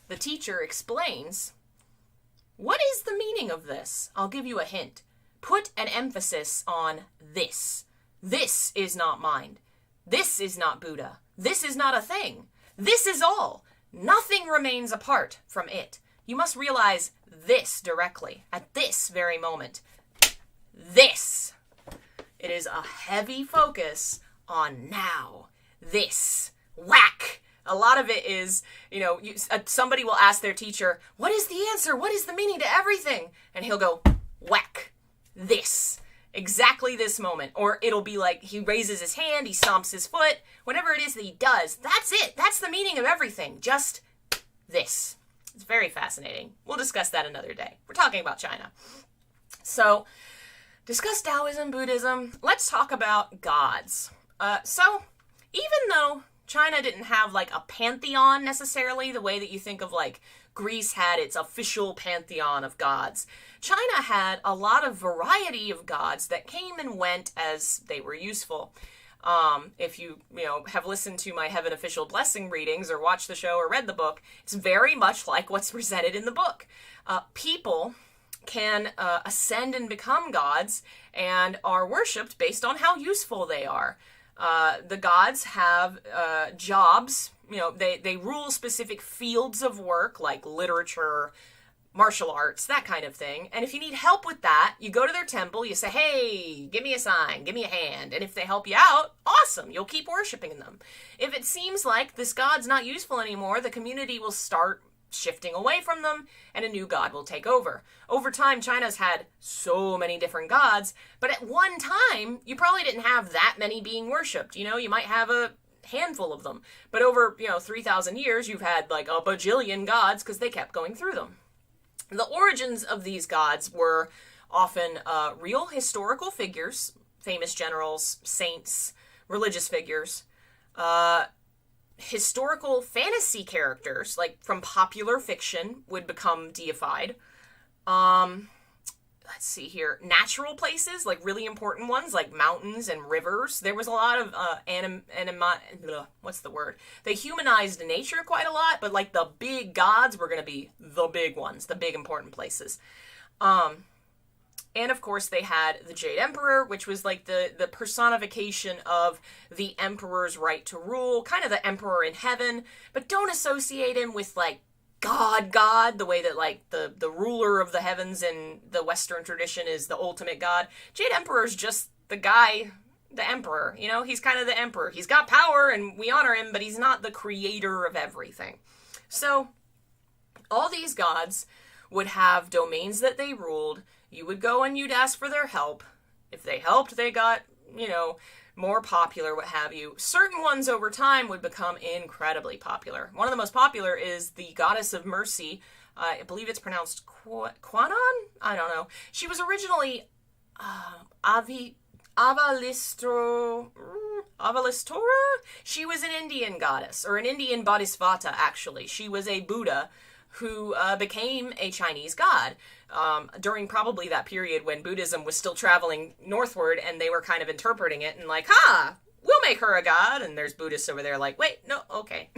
The teacher explains, "What is the meaning of this? I'll give you a hint. Put an emphasis on this. This is not mind. This is not Buddha. This is not a thing. This is all. Nothing remains apart from it. You must realize this directly, at this very moment. This." It is a heavy focus on now. This. Whack. A lot of it is, somebody will ask their teacher, "What is the answer? What is the meaning to everything?" And he'll go, whack. This. Exactly this moment. Or it'll be like he raises his hand, he stomps his foot, whatever it is that he does. That's it. That's the meaning of everything. Just this. It's very fascinating. We'll discuss that another day. We're talking about China. So, discuss Taoism, Buddhism. Let's talk about gods. So, even though China didn't have a pantheon necessarily, the way that you think of Greece had its official pantheon of gods, China had a lot of variety of gods that came and went as they were useful. If you have listened to my Heaven Official Blessing readings or watched the show or read the book, it's very much like what's presented in the book. People can ascend and become gods and are worshipped based on how useful they are. The gods have jobs. They rule specific fields of work like literature, martial arts, that kind of thing. And if you need help with that, you go to their temple, you say, "Hey, give me a sign, give me a hand." And if they help you out, awesome, you'll keep worshiping them. If it seems like this god's not useful anymore, the community will start shifting away from them, and a new god will take over. Over time, China's had so many different gods, but at one time, you probably didn't have that many being worshipped. You might have a handful of them. But over, 3,000 years, you've had a bajillion gods because they kept going through them. The origins of these gods were often real historical figures, famous generals, saints, religious figures. historical fantasy characters, like from popular fiction, would become deified. Let's see here. Natural places, like really important ones, like mountains and rivers. There was a lot of what's the word? They humanized nature quite a lot, but like the big gods were going to be the big ones, the big important places. And of course they had the Jade Emperor, which was like the personification of the emperor's right to rule, kind of the emperor in heaven, but don't associate him with like God, the way that like the ruler of the heavens in the Western tradition is the ultimate God. Jade Emperor's just the guy, the emperor, you know, he's kind of the emperor. He's got power and we honor him, but he's not the creator of everything. So all these gods would have domains that they ruled. You would go and you'd ask for their help. If they helped, they got, you know, more popular, what have you. Certain ones over time would become incredibly popular. One of the most popular is the goddess of mercy. I believe it's pronounced Kwanon? I don't know. She was originally Avalistro... Avalistora? She was an Indian goddess, or an Indian bodhisattva, actually. She was a Buddha who became a Chinese god during probably that period when Buddhism was still traveling northward and they were kind of interpreting it and like, we'll make her a god. And there's Buddhists over there like, wait, no, okay.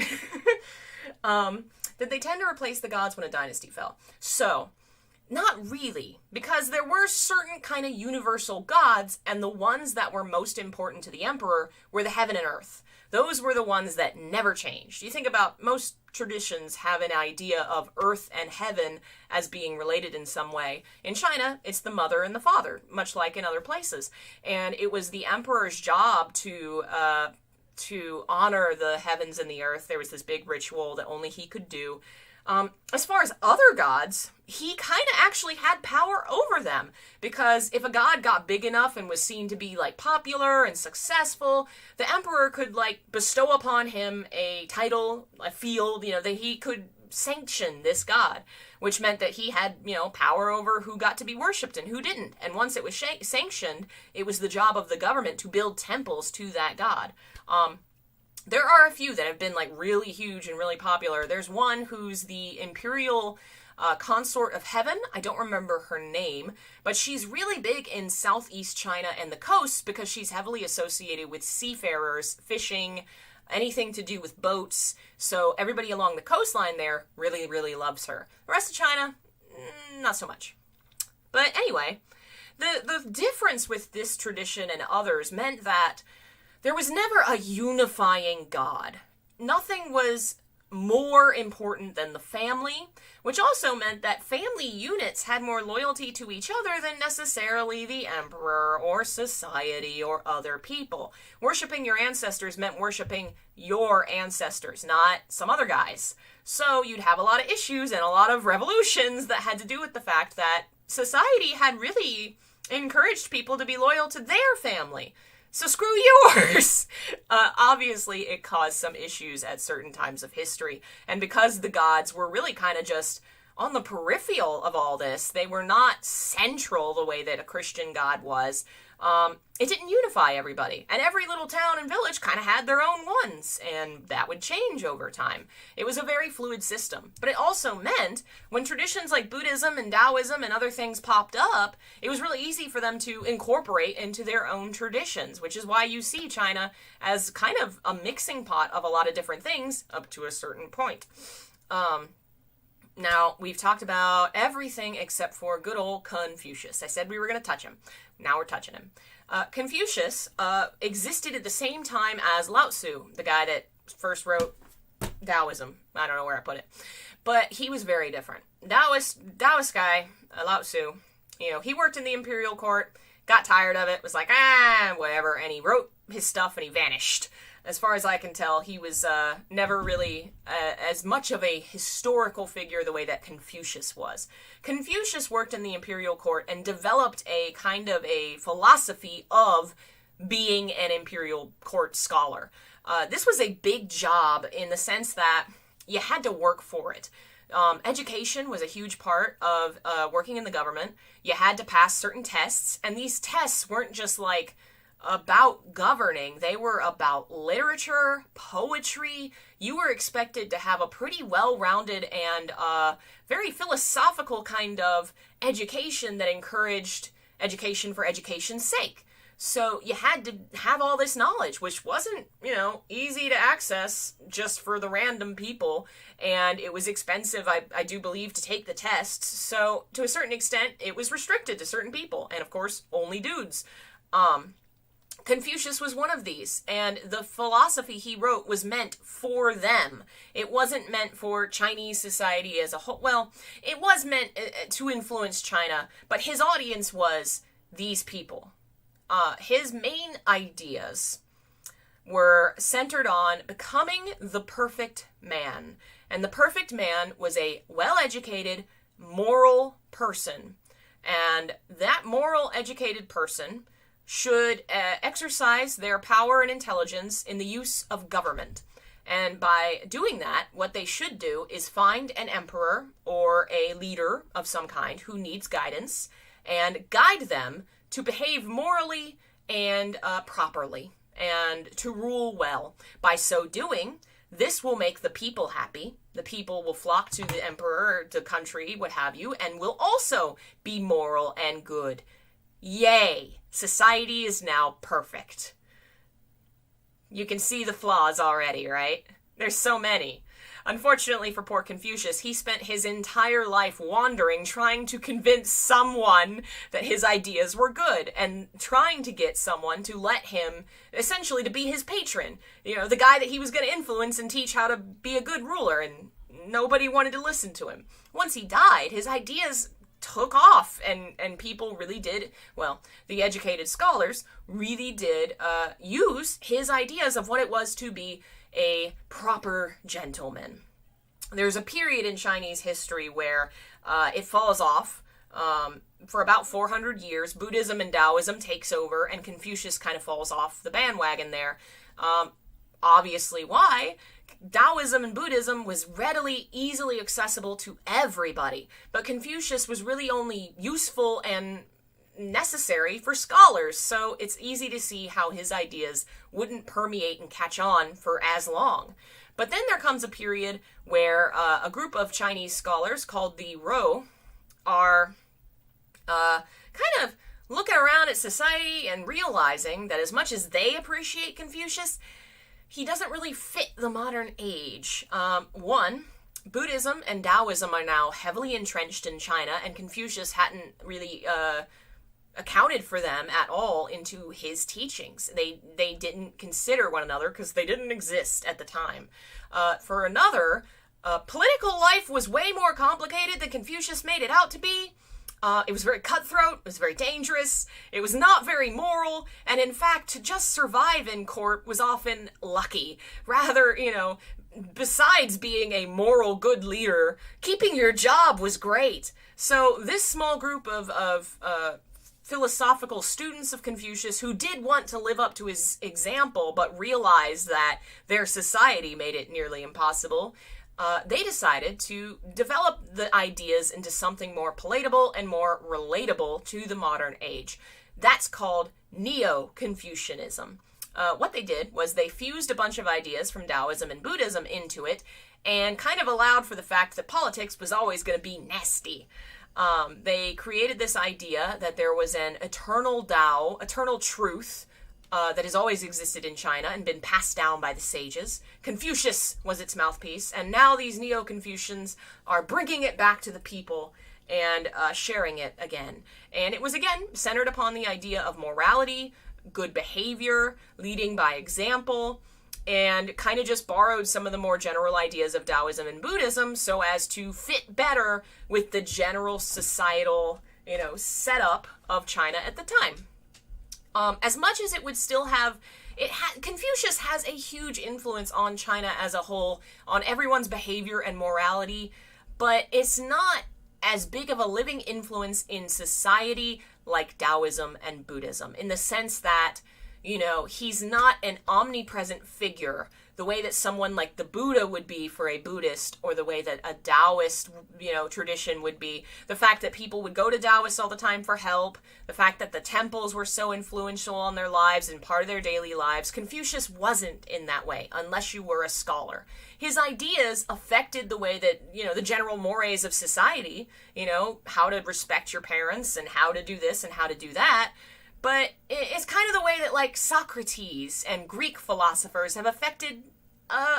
Did they tend to replace the gods when a dynasty fell? So, not really, because there were certain kind of universal gods, and the ones that were most important to the emperor were the heaven and earth. Those were the ones that never changed. You think about most traditions have an idea of earth and heaven as being related in some way. In China, it's the mother and the father, much like in other places. And it was the emperor's job to honor the heavens and the earth. There was this big ritual that only he could do. As far as other gods, he kind of actually had power over them, because if a god got big enough and was seen to be like popular and successful, the emperor could like bestow upon him a title, a field, you know, that he could sanction this god, which meant that he had, you know, power over who got to be worshipped and who didn't. And once it was sanctioned, it was the job of the government to build temples to that god. There are a few that have been like really huge and really popular. There's one who's the imperial consort of heaven. I don't remember her name, but she's really big in southeast China and the coast because she's heavily associated with seafarers, fishing, anything to do with boats. So everybody along the coastline there really, really loves her. The rest of China, not so much. But anyway, the difference with this tradition and others meant that there was never a unifying God. Nothing was more important than the family, which also meant that family units had more loyalty to each other than necessarily the emperor or society or other people. Worshipping your ancestors meant worshipping your ancestors, not some other guys. So you'd have a lot of issues and a lot of revolutions that had to do with the fact that society had really encouraged people to be loyal to their family. So screw yours! Obviously, it caused some issues at certain times of history. And because the gods were really kind of just on the peripheral of all this, they were not central the way that a Christian god was, it didn't unify everybody. And every little town and village kind of had their own ones, and that would change over time. It was a very fluid system. But it also meant when traditions like Buddhism and Taoism and other things popped up, it was really easy for them to incorporate into their own traditions, which is why you see China as kind of a mixing pot of a lot of different things up to a certain point. Now, we've talked about everything except for good old Confucius. I said we were going to touch him. Now we're touching him. Confucius existed at the same time as Lao Tzu, the guy that first wrote Taoism. I don't know where I put it. But he was very different. Taoist guy, Lao Tzu, you know, he worked in the imperial court, got tired of it, was like, whatever, and he wrote his stuff and he vanished. As far as I can tell, he was never really as much of a historical figure the way that Confucius was. Confucius worked in the imperial court and developed a kind of a philosophy of being an imperial court scholar. This was a big job in the sense that you had to work for it. Education was a huge part of working in the government. You had to pass certain tests, and these tests weren't just like about governing. They were about literature, poetry. You were expected to have a pretty well-rounded and very philosophical kind of education that encouraged education for education's sake. So you had to have all this knowledge, which wasn't, easy to access just for the random people. And it was expensive, I do believe, to take the tests. So to a certain extent, it was restricted to certain people. And of course, only dudes. Confucius was one of these, and the philosophy he wrote was meant for them. It wasn't meant for Chinese society as a whole. Well, it was meant to influence China, but his audience was these people. His main ideas were centered on becoming the perfect man. And the perfect man was a well-educated, moral person. And that moral, educated person should exercise their power and intelligence in the use of government. And by doing that, what they should do is find an emperor or a leader of some kind who needs guidance and guide them to behave morally and properly and to rule well. By so doing, this will make the people happy. The people will flock to the emperor, the country, what have you, and will also be moral and good. Yay! Society is now perfect. You can see the flaws already, right? There's so many. Unfortunately for poor Confucius, he spent his entire life wandering, trying to convince someone that his ideas were good, and trying to get someone to let him, essentially to be his patron. The guy that he was going to influence and teach how to be a good ruler, and nobody wanted to listen to him. Once he died, his ideas took off, and people really did, well, the educated scholars really did use his ideas of what it was to be a proper gentleman. There's a period in Chinese history where it falls off. For about 400 years, Buddhism and Taoism takes over, and Confucius kind of falls off the bandwagon there. Obviously, why? Taoism and Buddhism was readily, easily accessible to everybody, but Confucius was really only useful and necessary for scholars, so it's easy to see how his ideas wouldn't permeate and catch on for as long. But then there comes a period where a group of Chinese scholars called the Rou are kind of looking around at society and realizing that as much as they appreciate Confucius, he doesn't really fit the modern age. One, Buddhism and Taoism are now heavily entrenched in China, and Confucius hadn't really accounted for them at all into his teachings. They didn't consider one another because they didn't exist at the time. For another, political life was way more complicated than Confucius made it out to be. It was very cutthroat, it was very dangerous, it was not very moral, and in fact, to just survive in court was often lucky. Rather, besides being a moral good leader, keeping your job was great. So this small group of philosophical students of Confucius who did want to live up to his example, but realized that their society made it nearly impossible, they decided to develop the ideas into something more palatable and more relatable to the modern age. That's called neo-confucianism. What they did was they fused a bunch of ideas from Taoism and Buddhism into it and kind of allowed for the fact that politics was always going to be nasty. They created this idea that there was an eternal Tao, eternal truth, that has always existed in China and been passed down by the sages. Confucius was its mouthpiece, and now these Neo-Confucians are bringing it back to the people and sharing it again. And it was, again, centered upon the idea of morality, good behavior, leading by example, and kind of just borrowed some of the more general ideas of Taoism and Buddhism so as to fit better with the general societal, setup of China at the time. As much as it would still have, Confucius has a huge influence on China as a whole, on everyone's behavior and morality, but it's not as big of a living influence in society like Taoism and Buddhism, in the sense that, he's not an omnipresent figure the way that someone like the Buddha would be for a Buddhist, or the way that a Taoist, tradition would be. The fact that people would go to Taoists all the time for help. The fact that the temples were so influential on their lives and part of their daily lives. Confucius wasn't in that way, unless you were a scholar. His ideas affected the way that, the general mores of society, how to respect your parents and how to do this and how to do that. But it's kind of the way that, like, Socrates and Greek philosophers have affected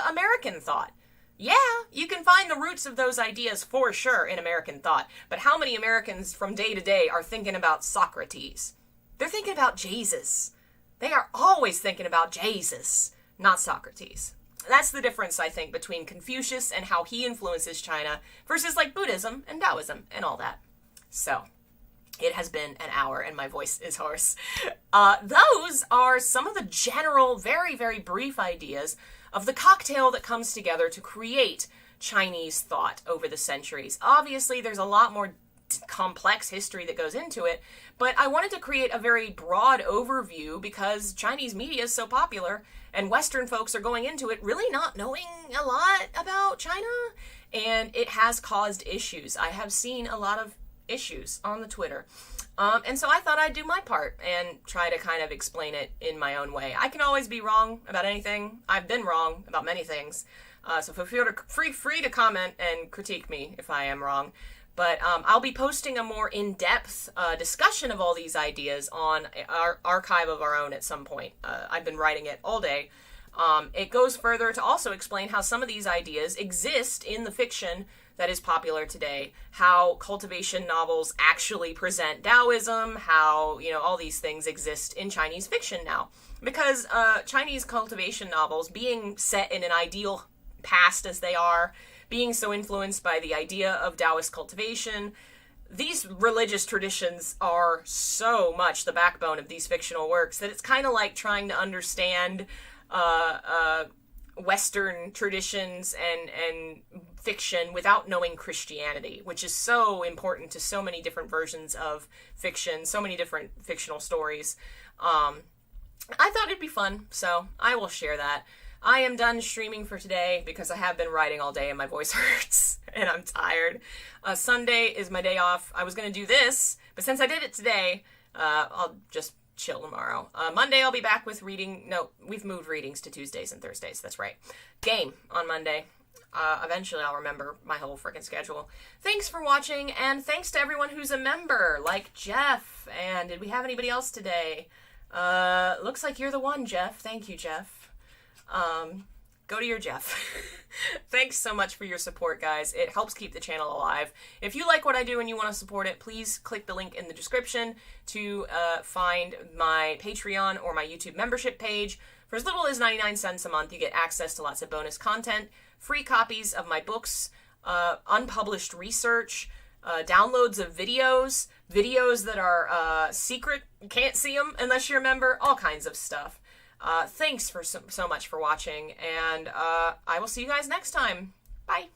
American thought. Yeah, you can find the roots of those ideas for sure in American thought. But how many Americans from day to day are thinking about Socrates? They're thinking about Jesus. They are always thinking about Jesus, not Socrates. That's the difference, I think, between Confucius and how he influences China versus, like, Buddhism and Taoism and all that. So, it has been an hour and my voice is hoarse. Those are some of the general, very, very brief ideas of the cocktail that comes together to create Chinese thought over the centuries. Obviously, there's a lot more complex history that goes into it, but I wanted to create a very broad overview because Chinese media is so popular and Western folks are going into it really not knowing a lot about China, and it has caused issues. I have seen a lot of issues on the Twitter. And so I thought I'd do my part and try to kind of explain it in my own way. I can always be wrong about anything. I've been wrong about many things. So feel free to comment and critique me if I am wrong. But I'll be posting a more in-depth discussion of all these ideas on our archive of our own at some point. I've been writing it all day. It goes further to also explain how some of these ideas exist in the fiction that is popular today, how cultivation novels actually present Taoism, how, all these things exist in Chinese fiction now. Because Chinese cultivation novels, being set in an ideal past as they are, being so influenced by the idea of Taoist cultivation, these religious traditions are so much the backbone of these fictional works that it's kind of like trying to understand Western traditions and fiction without knowing Christianity, which is so important to so many different versions of fiction, so many different fictional stories. I thought it'd be fun, so I will share that. I am done streaming for today because I have been writing all day and my voice hurts and I'm tired. Sunday is my day off. I was going to do this, but since I did it today, I'll just chill tomorrow. Monday I'll be back with reading. No, we've moved readings to Tuesdays and Thursdays. That's right. Game on Monday. Eventually I'll remember my whole freaking schedule. Thanks for watching, and thanks to everyone who's a member, like Jeff. And did we have anybody else today? Looks like you're the one, Jeff. Thank you, Jeff. Go to your Jeff. Thanks so much for your support, guys. It helps keep the channel alive. If you like what I do and you want to support it, please click the link in the description to find my Patreon or my YouTube membership page. For as little as 99 cents a month, you get access to lots of bonus content, free copies of my books, unpublished research, downloads of videos that are secret, you can't see them unless you're a member, all kinds of stuff. Thanks for so much for watching, and I will see you guys next time. Bye.